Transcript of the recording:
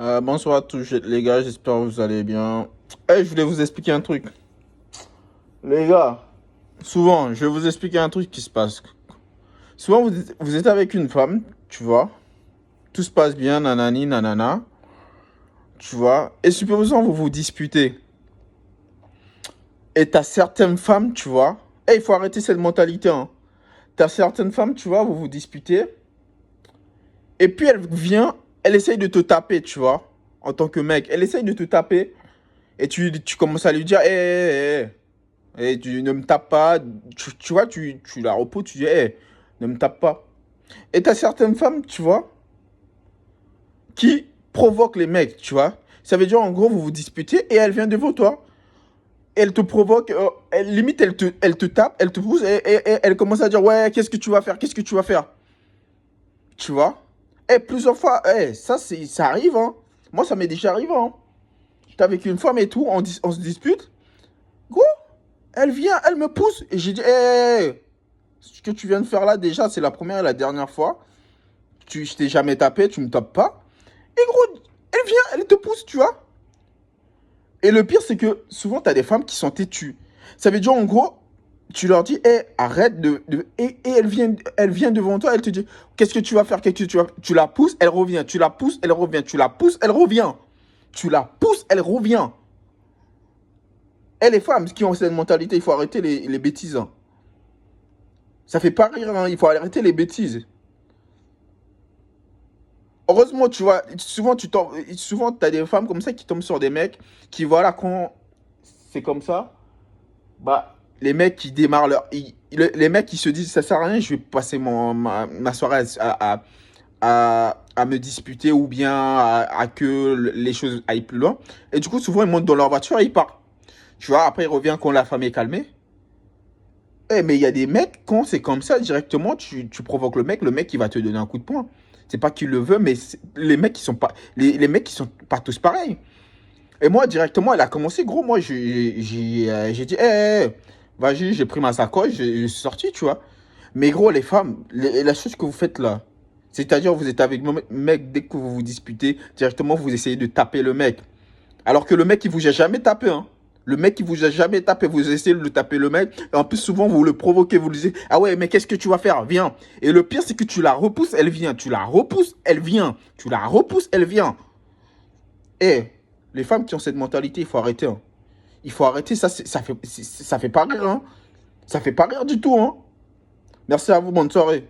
Bonsoir à tous les gars, j'espère que vous allez bien. Je voulais vous expliquer un truc. Les gars, souvent, je vais vous expliquer un truc qui se passe. Souvent, vous êtes avec une femme, tu vois. Tout se passe bien, nanani, nanana. Tu vois. Et supposons vous vous disputez. Et t'as certaines femmes, tu vois. Il faut arrêter cette mentalité, hein. T'as certaines femmes, tu vois, vous vous disputez. Et puis elle vient, elle essaye de te taper, tu vois. En tant que mec, elle essaye de te taper. Et tu commences à lui dire, et tu ne me tapes pas. Tu vois, tu la reposes, tu dis, ne me tape pas. Et t'as certaines femmes, tu vois, qui provoquent les mecs, tu vois. Ça veut dire, en gros, vous vous disputez et elle vient devant toi. Elle te provoque, limite, elle te tape, elle te pousse et elle commence à dire, ouais, qu'est-ce que tu vas faire, qu'est-ce que tu vas faire. Tu vois. Et plusieurs fois, ça arrive, hein. Moi, ça m'est déjà arrivé, hein. J'étais avec une femme et tout, on se dispute. Gros, elle vient, elle me pousse. Et j'ai dit, ce que tu viens de faire là, déjà, c'est la première et la dernière fois. Je t'ai jamais tapé, tu me tapes pas. Et gros, elle vient, elle te pousse, tu vois. Et le pire, c'est que souvent, tu as des femmes qui sont têtues. Ça veut dire, en gros, tu leur dis, arrête et elle vient devant toi, elle te dit, qu'est-ce que tu vas faire, qu'est-ce que tu vas faire. Tu la pousses, elle revient, tu la pousses, elle revient, tu la pousses, elle revient. Tu la pousses, elle revient. Et les femmes qui ont cette mentalité, il faut arrêter les bêtises, hein. Ça fait pas rire, hein. Il faut arrêter les bêtises. Heureusement, tu vois, souvent, tu as des femmes comme ça qui tombent sur des mecs qui, voilà, quand c'est comme ça, bah, les mecs qui démarrent les mecs qui se disent, ça sert à rien, je vais passer ma soirée à me disputer ou bien à que les choses aillent plus loin. Et du coup, souvent, ils montent dans leur voiture et ils partent. Tu vois, après, ils reviennent quand la femme est calmée. Mais il y a des mecs, quand c'est comme ça, directement, tu provoques le mec, il va te donner un coup de poing. C'est pas qu'il le veut, mais les mecs, ils sont pas, les mecs, ils sont pas tous pareils. Et moi, directement, elle a commencé, gros, moi, j'ai dit, vas-y, j'ai pris ma sacoche, je suis sorti, tu vois. Mais gros, les femmes, la chose que vous faites là, c'est-à-dire, vous êtes avec le mec, dès que vous vous disputez, directement, vous essayez de taper le mec. Alors que le mec, il vous a jamais tapé, hein. Le mec, il vous a jamais tapé, vous essayez de le taper le mec. Et en plus, souvent, vous le provoquez, vous lui dites, ah ouais, mais qu'est-ce que tu vas faire? Viens. Et le pire, c'est que tu la repousses, elle vient. Tu la repousses, elle vient. Tu la repousses, elle vient. Les femmes qui ont cette mentalité, il faut arrêter, hein. Il faut arrêter, ça fait pas rire, hein. Ça fait pas rire du tout, hein. Merci à vous, bonne soirée.